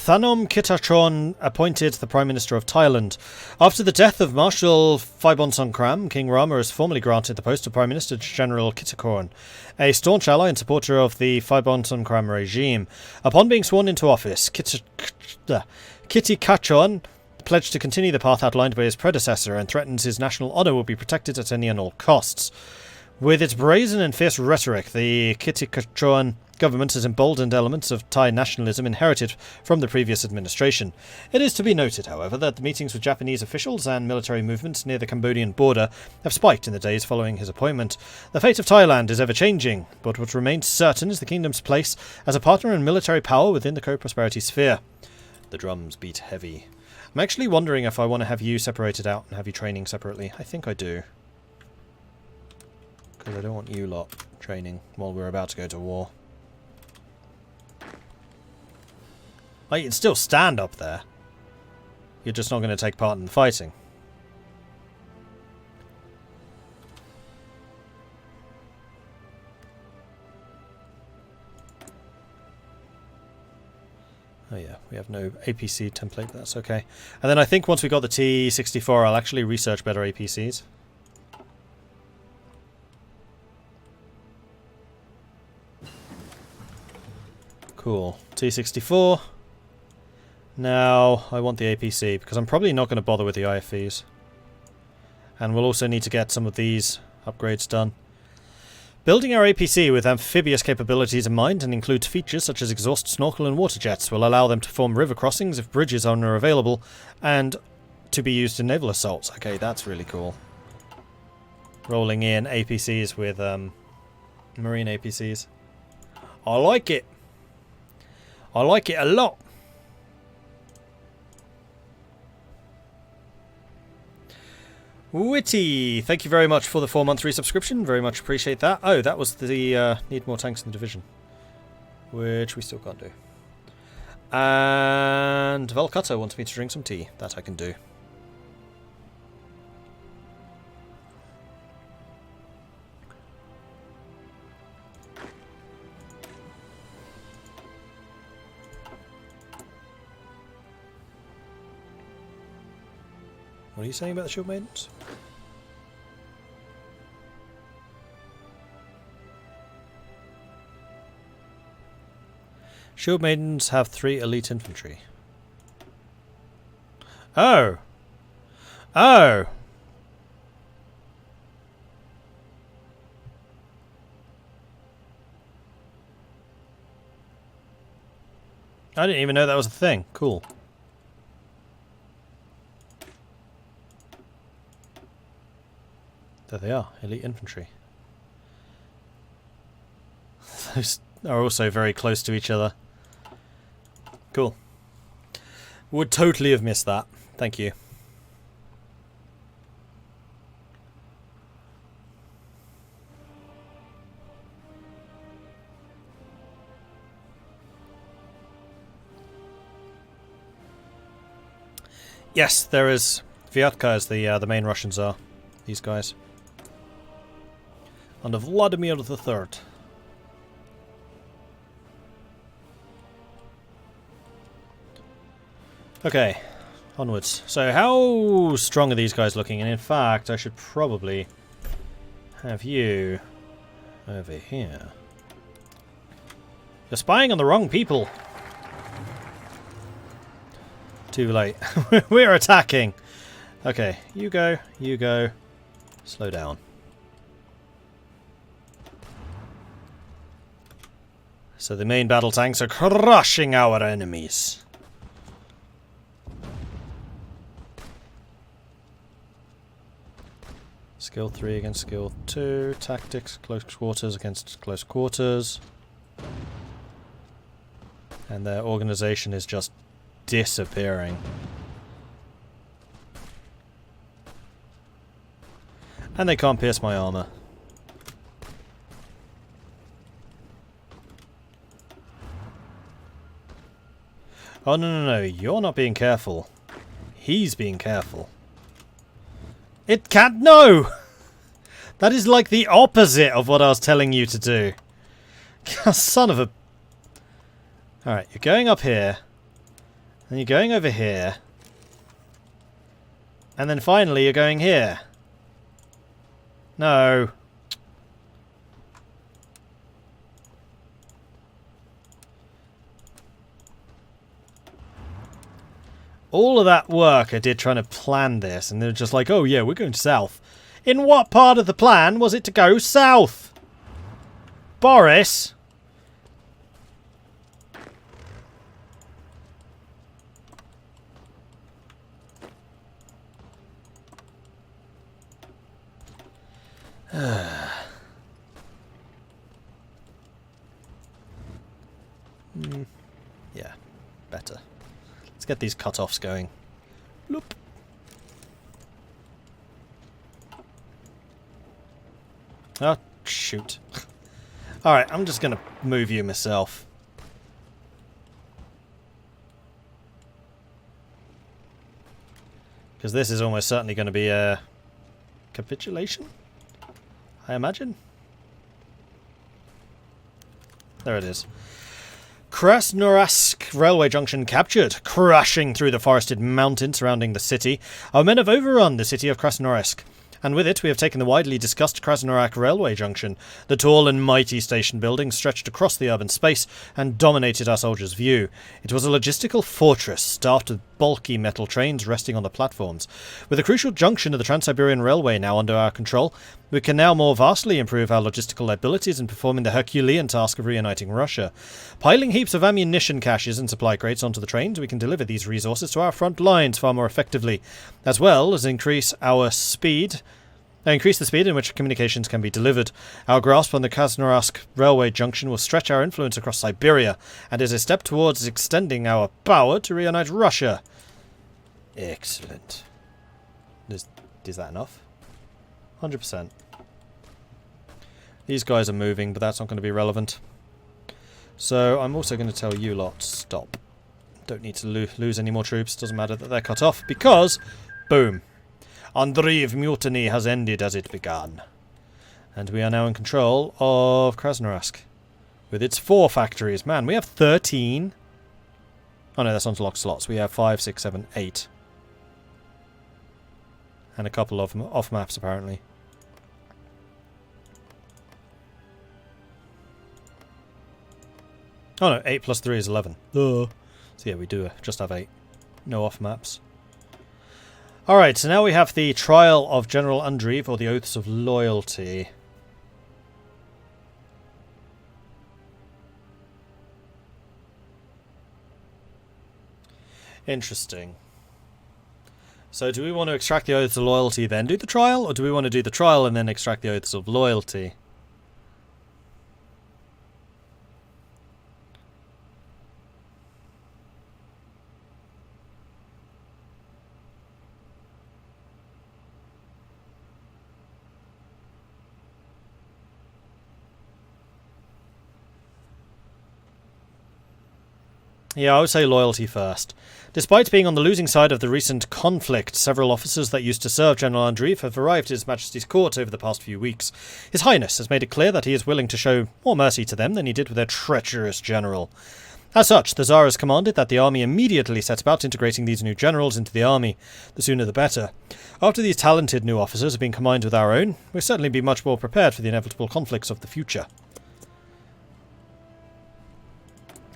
Thanom Kitachon appointed the Prime Minister of Thailand. After the death of Marshal Phibonsongkhram, King Rama is formally granted the post of Prime Minister to General Kitachon, a staunch ally and supporter of the Phibonsongkhram regime. Upon being sworn into office, Kitikachon pledged to continue the path outlined by his predecessor and threatens his national honour will be protected at any and all costs. With its brazen and fierce rhetoric, the Kitikachon government has emboldened elements of Thai nationalism inherited from the previous administration. It is to be noted, however, that the meetings with Japanese officials and military movements near the Cambodian border have spiked in the days following his appointment. The fate of Thailand is ever-changing, but what remains certain is the kingdom's place as a partner and military power within the co-prosperity sphere. The drums beat heavy. I'm actually wondering if I want to have you separated out and have you training separately. I think I do. Because I don't want you lot training while we're about to go to war. Like, you can still stand up there. You're just not going to take part in the fighting. Oh yeah, we have no APC template, but that's okay. And then I think once we got the T64, I'll actually research better APCs. Cool. T64. Now, I want the APC, because I'm probably not going to bother with the IFVs. And we'll also need to get some of these upgrades done. Building our APC with amphibious capabilities in mind and includes features such as exhaust, snorkel and water jets will allow them to form river crossings if bridges are unavailable, and to be used in naval assaults. Okay, that's really cool. Rolling in APCs with marine APCs. I like it. I like it a lot. Witty, thank you very much for the 4-month resubscription. Very much appreciate that. Oh, that was the need more tanks in the division, which we still can't do. And Valcutta wants me to drink some tea. That I can do. What are you saying about the Shield Maidens? Shield Maidens have 3 elite infantry. Oh! Oh! I didn't even know that was a thing. Cool. There they are, elite infantry. Those are also very close to each other. Cool. Would totally have missed that. Thank you. Yes, there is. Vyatka as the main Russians are. These guys. Under Vladimir III. Okay, onwards. So how strong are these guys looking? And in fact, I should probably have you over here. You're spying on the wrong people. Too late. We're attacking. Okay, you go, you go. Slow down. So the main battle tanks are crushing our enemies. Skill 3 against skill 2. Tactics, close quarters against close quarters. And their organization is just disappearing. And they can't pierce my armor. Oh, no, you're not being careful. He's being careful. It can't... No! That is like the opposite of what I was telling you to do. Son of a... Alright, you're going up here. Then you're going over here. And then finally you're going here. No. All of that work I did trying to plan this, and they're just like, oh yeah, we're going south. In what part of the plan was it to go south? Boris? Yeah, better. Let's get these cut-offs going. Bloop. Oh, shoot. Alright, I'm just going to move you myself. Because this is almost certainly going to be a capitulation, I imagine. There it is. Krasnoyarsk railway junction captured. Crashing through the forested mountain surrounding the city, our men have overrun the city of Krasnoyarsk, and with it we have taken the widely discussed Krasnoyarsk railway junction. The tall and mighty station building stretched across the urban space and dominated our soldiers' view. It was a logistical fortress staffed with bulky metal trains resting on the platforms. With the crucial junction of the Trans-Siberian Railway now under our control, we can now more vastly improve our logistical abilities in performing the Herculean task of reuniting Russia. Piling heaps of ammunition caches and supply crates onto the trains, we can deliver these resources to our front lines far more effectively, as well as increase the speed in which communications can be delivered. Our grasp on the Krasnoyarsk railway junction will stretch our influence across Siberia, and is a step towards extending our power to reunite Russia. Excellent. Is that enough? 100%. These guys are moving, but that's not going to be relevant. So I'm also going to tell you lot, stop. Don't need to lose any more troops. Doesn't matter that they're cut off, because, boom. Andreev mutiny has ended as it began. And we are now in control of Krasnoyarsk. With its 4 factories. Man, we have 13. Oh no, that's unlocked slots. We have 5, 6, 7, 8. And a couple of off maps, apparently. Oh no, 8 plus 3 is 11. So yeah, we do just have 8. No off maps. Alright, so now we have the trial of General Andreev, or the Oaths of Loyalty. Interesting. So do we want to extract the Oaths of Loyalty then do the trial, or do we want to do the trial and then extract the Oaths of Loyalty? Yeah, I would say loyalty first. Despite being on the losing side of the recent conflict, several officers that used to serve General Andreev have arrived at His Majesty's court over the past few weeks. His Highness has made it clear that he is willing to show more mercy to them than he did with their treacherous general. As such, the Tsar has commanded that the army immediately set about integrating these new generals into the army. The sooner the better. After these talented new officers have been combined with our own, we'll certainly be much more prepared for the inevitable conflicts of the future.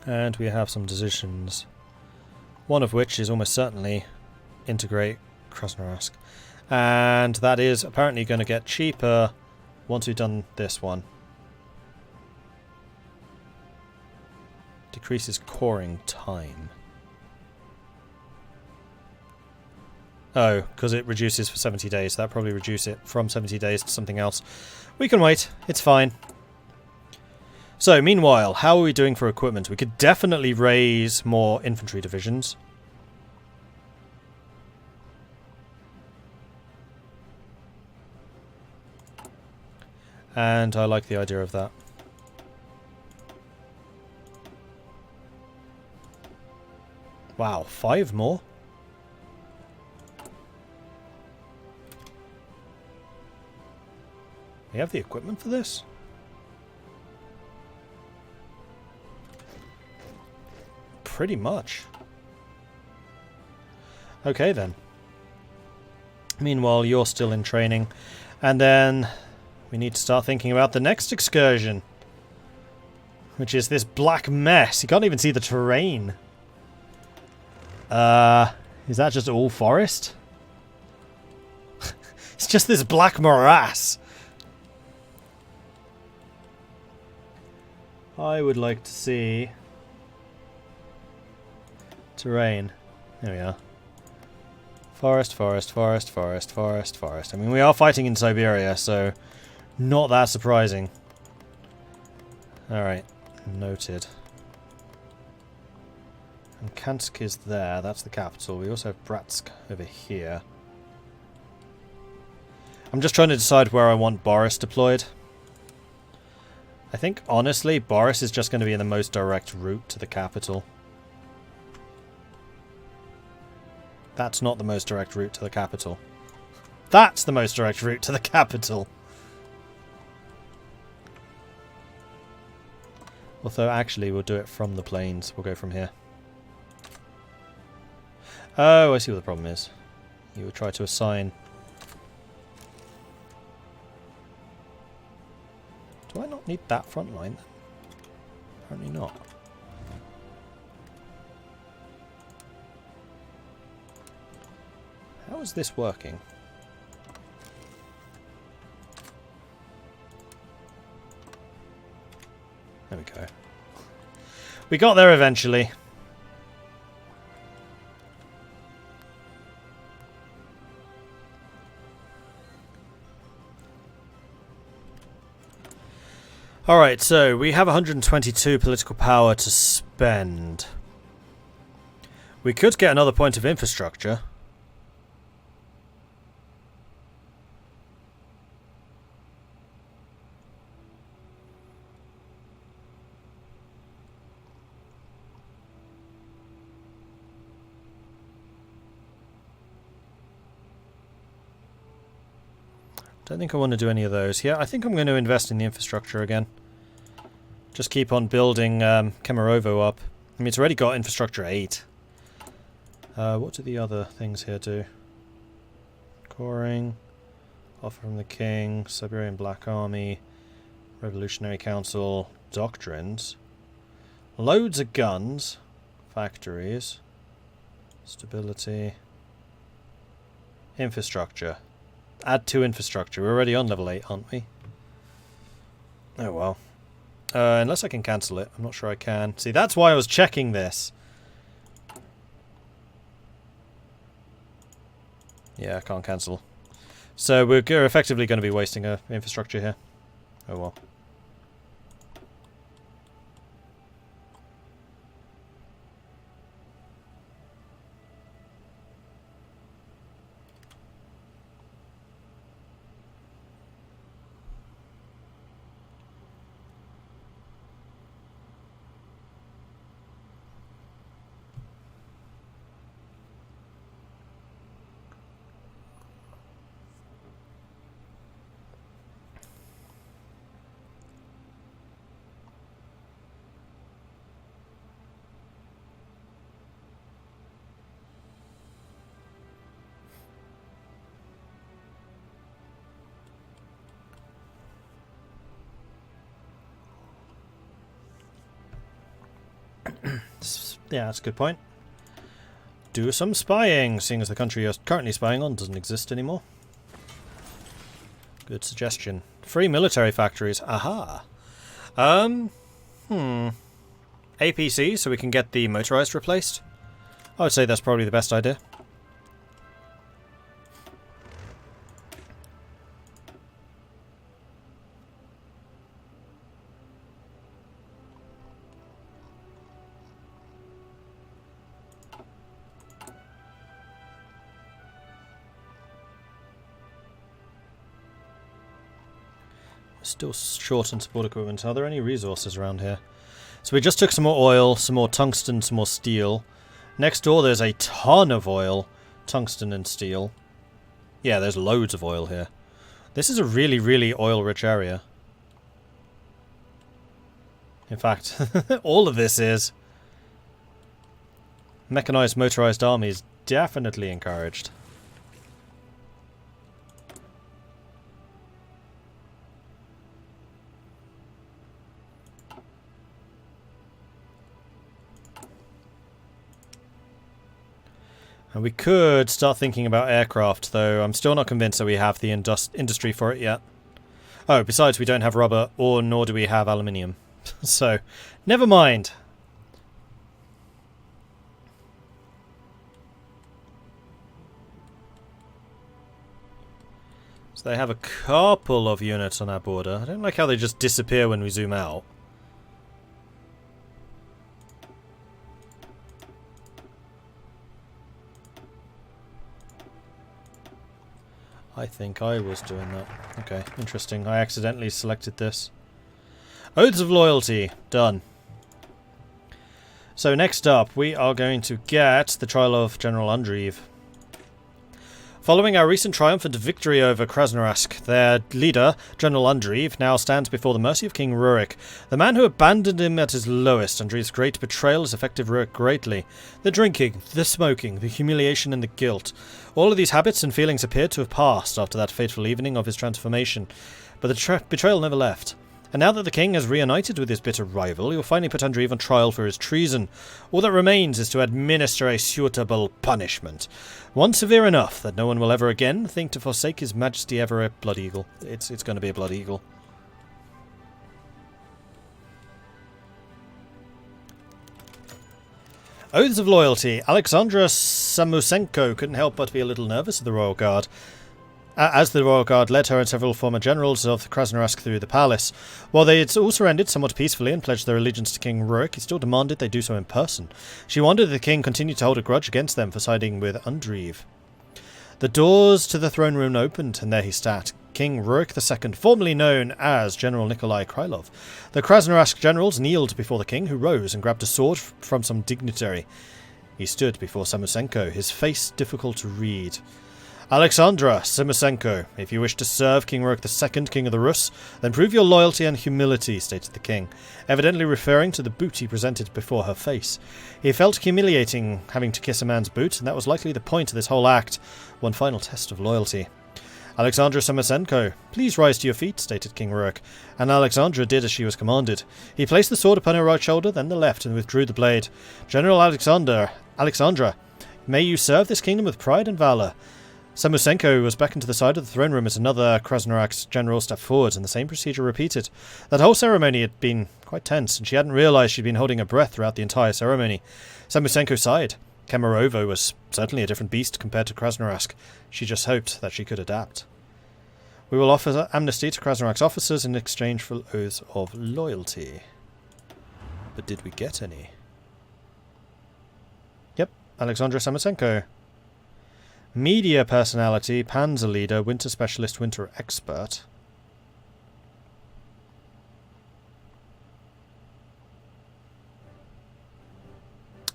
And we have some decisions. One of which is almost certainly integrate Krasnoyarsk. And that is apparently going to get cheaper once we've done this one. Decreases coring time. Oh, because it reduces for 70 days. That'll probably reduce it from 70 days to something else. We can wait. It's fine. So, meanwhile, how are we doing for equipment? We could definitely raise more infantry divisions. And I like the idea of that. Wow, 5 more? We have the equipment for this? Pretty much. Okay then. Meanwhile, you're still in training. And then we need to start thinking about the next excursion. Which is this black mess. You can't even see the terrain. Is that just all forest? It's just this black morass. I would like to see terrain. There we are. Forest, forest, forest, forest, forest, forest. I mean, we are fighting in Siberia, so not that surprising. Alright, noted. And Kansk is there, that's the capital. We also have Bratsk over here. I'm just trying to decide where I want Boris deployed. I think, honestly, Boris is just going to be in the most direct route to the capital. That's not the most direct route to the capital. That's the most direct route to the capital! Although, actually, we'll do it from the plains. We'll go from here. Oh, I see what the problem is. You will try to assign... Do I not need that front line then? Apparently not. How is this working? There we go. We got there eventually. Alright, so we have 122 political power to spend. We could get another point of infrastructure. Don't think I want to do any of those. Yeah, I think I'm going to invest in the infrastructure again. Just keep on building Kemerovo up. I mean, it's already got infrastructure 8. What do the other things here do? Coring, offer from the king, Siberian Black Army, Revolutionary Council, doctrines, loads of guns, factories, stability, infrastructure. Add 2 infrastructure. We're already on level 8, aren't we? Oh well. Unless I can cancel it. I'm not sure I can. See, that's why I was checking this. Yeah, I can't cancel. So we're effectively going to be wasting infrastructure here. Oh well. Yeah, that's a good point. Do some spying, seeing as the country you're currently spying on doesn't exist anymore. Good suggestion. Free military factories. Aha. APC, so we can get the motorized replaced. I would say that's probably the best idea. Still short on support equipment. Are there any resources around here? So we just took some more oil, some more tungsten, some more steel. Next door there's a ton of oil, tungsten and steel. Yeah, there's loads of oil here. This is a really, really oil-rich area. In fact, all of this is. Mechanized motorized armies definitely encouraged. And we could start thinking about aircraft, though I'm still not convinced that we have the industry for it yet. Oh, besides, we don't have rubber, or nor do we have aluminium. So, never mind. So they have a couple of units on our border. I don't like how they just disappear when we zoom out. I think I was doing that. Okay, interesting. I accidentally selected this. Oaths of Loyalty. Done. So next up, we are going to get the trial of General Undrieve. Following our recent triumphant victory over Krasnoyarsk, their leader, General Undrieve, now stands before the mercy of King Rurik, the man who abandoned him at his lowest. Undrieve's great betrayal has affected Rurik greatly. The drinking, the smoking, the humiliation and the guilt. All of these habits and feelings appeared to have passed after that fateful evening of his transformation, but the betrayal never left. And now that the king has reunited with his bitter rival, he will finally put Undrieve on trial for his treason. All that remains is to administer a suitable punishment. One severe enough that no one will ever again think to forsake his majesty ever a blood eagle. It's going to be a blood eagle. Oaths of Loyalty. Alexandra Samusenko couldn't help but be a little nervous of the Royal Guard. As the Royal Guard led her and several former generals of Krasnoyarsk through the palace. While they had all surrendered somewhat peacefully and pledged their allegiance to King Rurik, he still demanded they do so in person. She wondered if the king continued to hold a grudge against them for siding with Undrieve. The doors to the throne room opened, and there he sat, King Rurik II, formerly known as General Nikolai Krylov. The Krasnoyarsk generals kneeled before the king, who rose and grabbed a sword from some dignitary. He stood before Samusenko, his face difficult to read. Alexandra Samusenko, if you wish to serve King Rurik II, King of the Rus, then prove your loyalty and humility, stated the king, evidently referring to the boot he presented before her face. He felt humiliating having to kiss a man's boot, and that was likely the point of this whole act, one final test of loyalty. Alexandra Samusenko, please rise to your feet, stated King Rurik, and Alexandra did as she was commanded. He placed the sword upon her right shoulder, then the left, and withdrew the blade. General Alexandra, may you serve this kingdom with pride and valour. Samusenko was beckoned to the side of the throne room as another Krasnoyarsk general stepped forward, and the same procedure repeated. That whole ceremony had been quite tense, and she hadn't realised she'd been holding her breath throughout the entire ceremony. Samusenko sighed. Kemerovo was certainly a different beast compared to Krasnoyarsk. She just hoped that she could adapt. We will offer amnesty to Krasnoyarsk's officers in exchange for oaths of loyalty. But did we get any? Yep, Alexandra Samusenko. Media personality, Panzer leader, winter specialist, winter expert.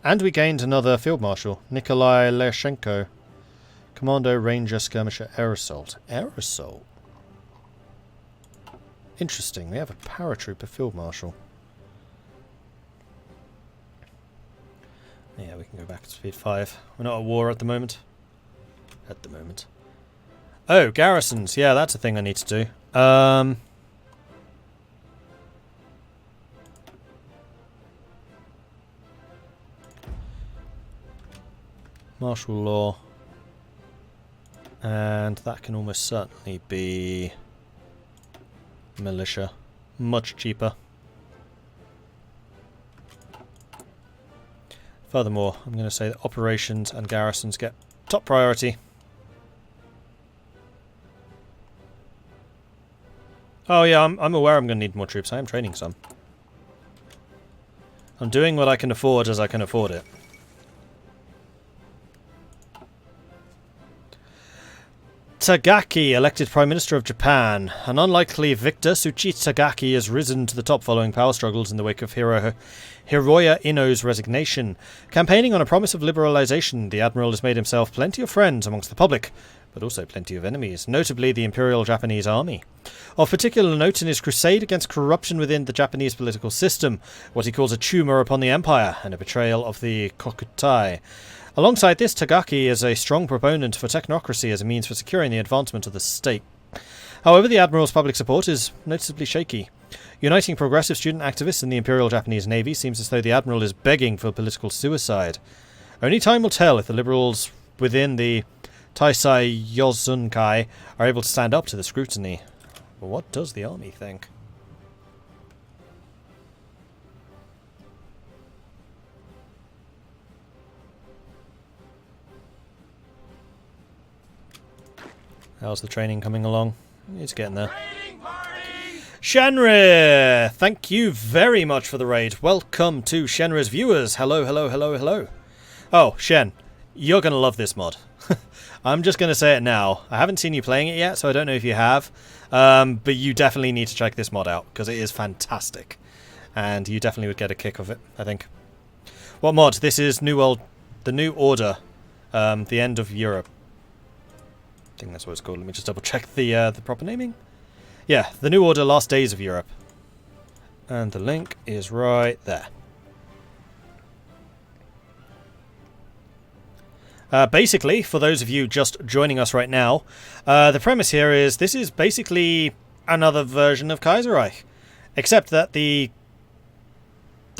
And we gained another field marshal, Nikolai Lerchenko. Commando, ranger, skirmisher, air assault. Air assault? Interesting, we have a paratrooper field marshal. Yeah, we can go back to speed 5. We're not at war at the moment. Oh, garrisons. Yeah, that's a thing I need to do. Martial law. And that can almost certainly be militia. Much cheaper. Furthermore, I'm going to say that operations and garrisons get top priority. Oh yeah, I'm aware I'm going to need more troops. I am training some. I'm doing what I can afford as I can afford it. Tagaki, elected Prime Minister of Japan. An unlikely victor, Tsuchi Tagaki has risen to the top following power struggles in the wake of Hiroya Inno's resignation. Campaigning on a promise of liberalization, the Admiral has made himself plenty of friends amongst the public, but also plenty of enemies, notably the Imperial Japanese Army. Of particular note in his crusade against corruption within the Japanese political system, what he calls a tumor upon the empire, and a betrayal of the Kokutai. Alongside this, Tagaki is a strong proponent for technocracy as a means for securing the advancement of the state. However, the Admiral's public support is noticeably shaky. Uniting progressive student activists in the Imperial Japanese Navy seems as though the Admiral is begging for political suicide. Only time will tell if the liberals within the Taisai Yozunkai are able to stand up to the scrutiny. But what does the army think? How's the training coming along? It's getting there. Shenri! Thank you very much for the raid. Welcome to Shenri's viewers. Hello, hello, hello, hello. Oh, Shen, you're going to love this mod. I'm just going to say it now. I haven't seen you playing it yet, so I don't know if you have. But you definitely need to check this mod out, because it is fantastic. And you definitely would get a kick of it, I think. What mod? This is the New Order. The End of Europe. I think that's what it's called. Let me just double check the proper naming. Yeah, the New Order, Last Days of Europe. And the link is right there. Basically, for those of you just joining us right now, the premise here is this is basically another version of Kaiserreich. Except that the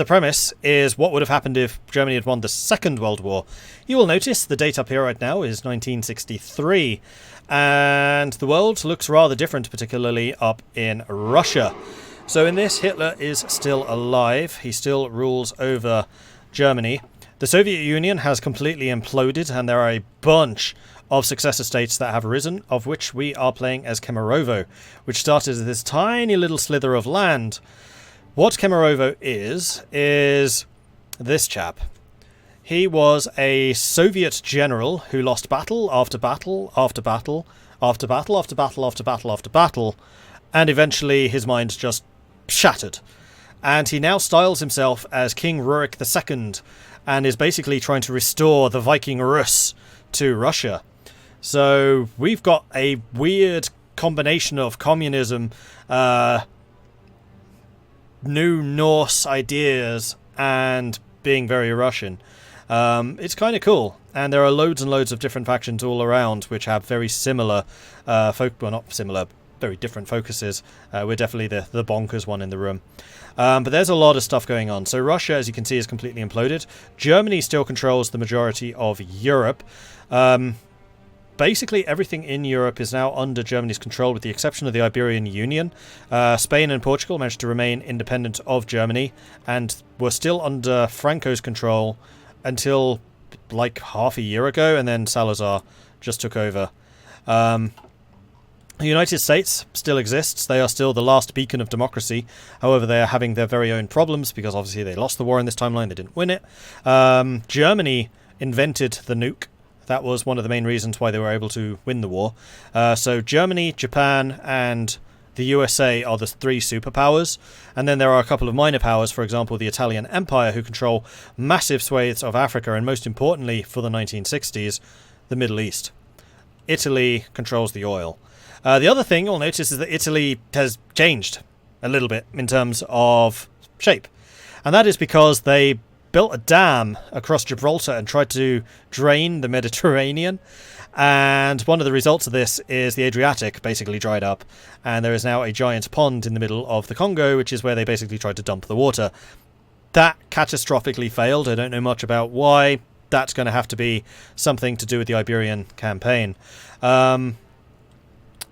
premise is what would have happened if Germany had won the Second World War. You will notice the date up here right now is 1963. And the world looks rather different, particularly up in Russia. So in this, Hitler is still alive. He still rules over Germany. The Soviet Union has completely imploded, and there are a bunch of successor states that have arisen, of which we are playing as Kemerovo, which started as this tiny little slither of land. What Kemerovo is this chap. He was a Soviet general who lost battle after battle after battle after battle after battle after battle after battle, and eventually his mind just shattered. And he now styles himself as King Rurik II, and is basically trying to restore the Viking Rus to Russia. So we've got a weird combination of communism, New Norse ideas, and being very Russian. It's kind of cool, and there are loads and loads of different factions all around which have very similar, very different focuses. We're definitely the bonkers one in the room. But there's a lot of stuff going on. So Russia, as you can see, is completely imploded. Germany still controls the majority of Europe. Basically, everything in Europe is now under Germany's control, with the exception of the Iberian Union. Spain and Portugal managed to remain independent of Germany, and were still under Franco's control until like half a year ago, and then Salazar just took over. The United States still exists. They are still the last beacon of democracy. However, they are having their very own problems, because obviously they lost the war in this timeline, they didn't win it. Germany invented the nuke. That was one of the main reasons why they were able to win the war. So Germany, Japan, and the USA are the three superpowers. And then there are a couple of minor powers, for example, the Italian Empire, who control massive swathes of Africa, and most importantly, for the 1960s, the Middle East. Italy controls the oil. The other thing you'll notice is that Italy has changed a little bit in terms of shape. And that is because they built a dam across Gibraltar and tried to drain the Mediterranean. And one of the results of this is the Adriatic basically dried up. And there is now a giant pond in the middle of the Congo, which is where they basically tried to dump the water. That catastrophically failed. I don't know much about why. That's going to have to be something to do with the Iberian campaign.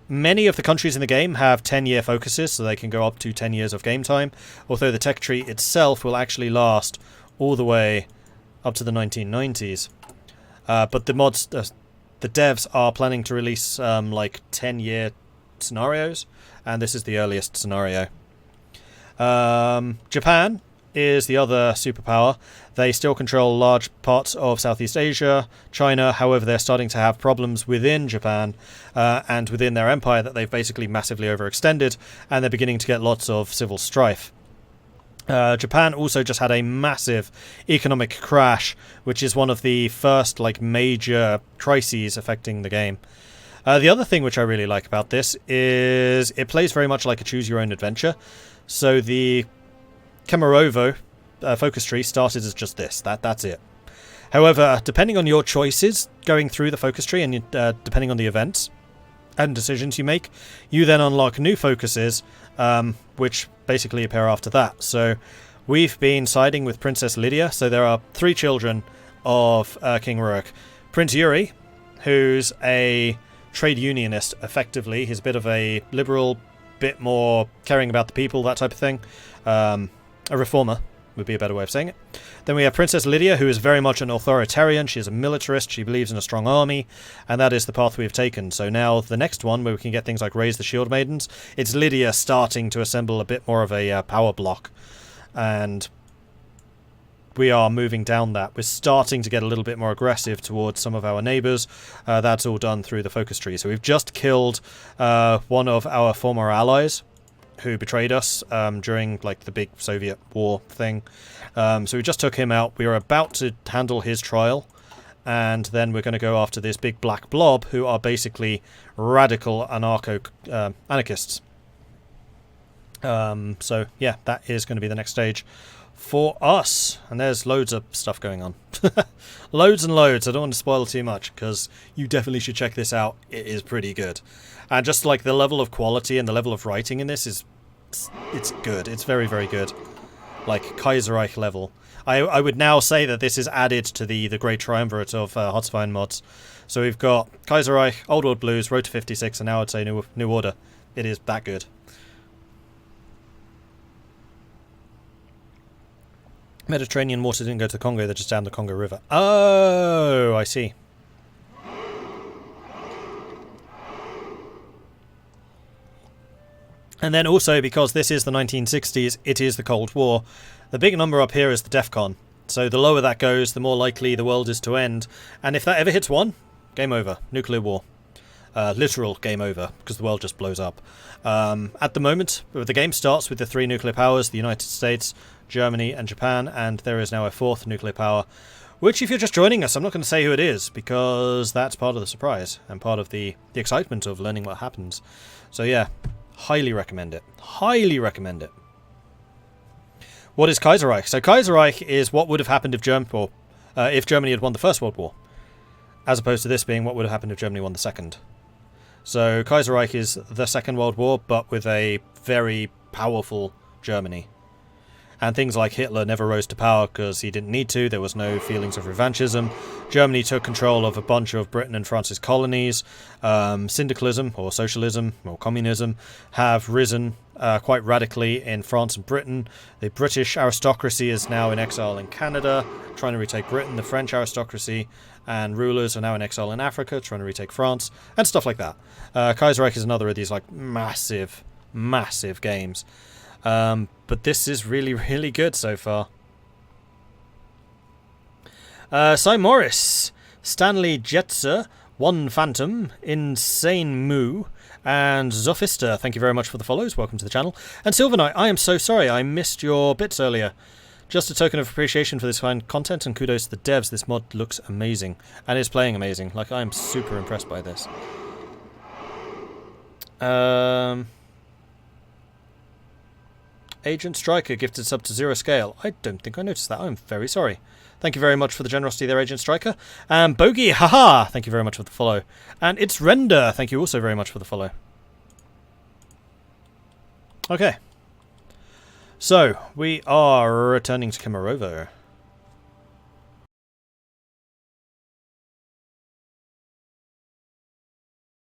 Many of the countries in the game have 10-year focuses, so they can go up to 10 years of game time, although the tech tree itself will actually last all the way up to the 1990s. But the mods, the devs are planning to release like 10-year scenarios, and this is the earliest scenario. Japan is the other superpower. They still control large parts of Southeast Asia, China. However, they're starting to have problems within Japan and within their empire that they've basically massively overextended, and they're beginning to get lots of civil strife. Japan also just had a massive economic crash, which is one of the first like major crises affecting the game. The other thing which I really like about this is it plays very much like a choose-your-own-adventure. So the Kemerovo focus tree started as just this. That's it. However, depending on your choices going through the focus tree and depending on the events and decisions you make, you then unlock new focuses, which basically appear after that. So we've been siding with Princess Lydia, so there are 3 children of King Rurik. Prince Yuri, who's a trade unionist, effectively. He's a bit of a liberal, bit more caring about the people, that type of thing. A reformer would be a better way of saying it. Then we have Princess Lydia, who is very much an authoritarian. She is a militarist. She believes in a strong army, and that is the path we have taken. So now the next one, where we can get things like Raise the Shield Maidens, it's Lydia starting to assemble a bit more of a power block, and we are moving down that. We're starting to get a little bit more aggressive towards some of our neighbours. That's all done through the focus tree. So we've just killed one of our former allies who betrayed us during like the big Soviet war thing. So we just took him out. We are about to handle his trial, and then we're going to go after this big black blob, who are basically radical anarchists. So yeah, that is going to be the next stage for us, and there's loads of stuff going on. Loads and loads. I don't want to spoil too much, because you definitely should check this out. It is pretty good, and just like the level of quality and the level of writing in this is, it's good. It's very, very good, like Kaiser Reich level. I would now say that this is added to the great triumvirate of Hotzwein mods. So we've got Kaiser Reich, Old World Blues, Road to 56, and now I'd say New Order. It is that good. Mediterranean water didn't go to the Congo, they're just down the Congo River. Oh, I see. And then also, because this is the 1960s, it is the Cold War. The big number up here is the DEFCON. So the lower that goes, the more likely the world is to end. And if that ever hits 1, game over. Nuclear war. Literal game over, because the world just blows up. At the moment, the game starts with the 3 nuclear powers, the United States, Germany and Japan, and there is now a 4th nuclear power, which, if you're just joining us, I'm not going to say who it is, because that's part of the surprise and part of the excitement of learning what happens. So yeah, highly recommend it. Highly recommend it. What is Kaiser Reich? So Kaiser Reich is what would have happened if Germany had won the First World War, as opposed to this being what would have happened if Germany won the Second. So Kaiser Reich is the Second World War, but with a very powerful Germany. And things like Hitler never rose to power because he didn't need to. There was no feelings of revanchism. Germany took control of a bunch of Britain and France's colonies. Syndicalism, or socialism, or communism, have risen quite radically in France and Britain. The British aristocracy is now in exile in Canada, trying to retake Britain. The French aristocracy and rulers are now in exile in Africa, trying to retake France, and stuff like that. Kaiser Reich is another of these like massive, massive games. But this is really, really good so far. Cy Morris, Stanley Jetzer, One Phantom, Insane Moo, and Zophista, thank you very much for the follows. Welcome to the channel. And Silver Knight, I am so sorry I missed your bits earlier. Just a token of appreciation for this fine content, and kudos to the devs. This mod looks amazing, and is playing amazing. Like, I am super impressed by this. Agent Striker gifted sub to 0 scale. I don't think I noticed that. I'm very sorry. Thank you very much for the generosity there, Agent Striker. And Bogey, haha! Thank you very much for the follow. And It's Render, thank you also very much for the follow. Okay. So, we are returning to Kemerovo.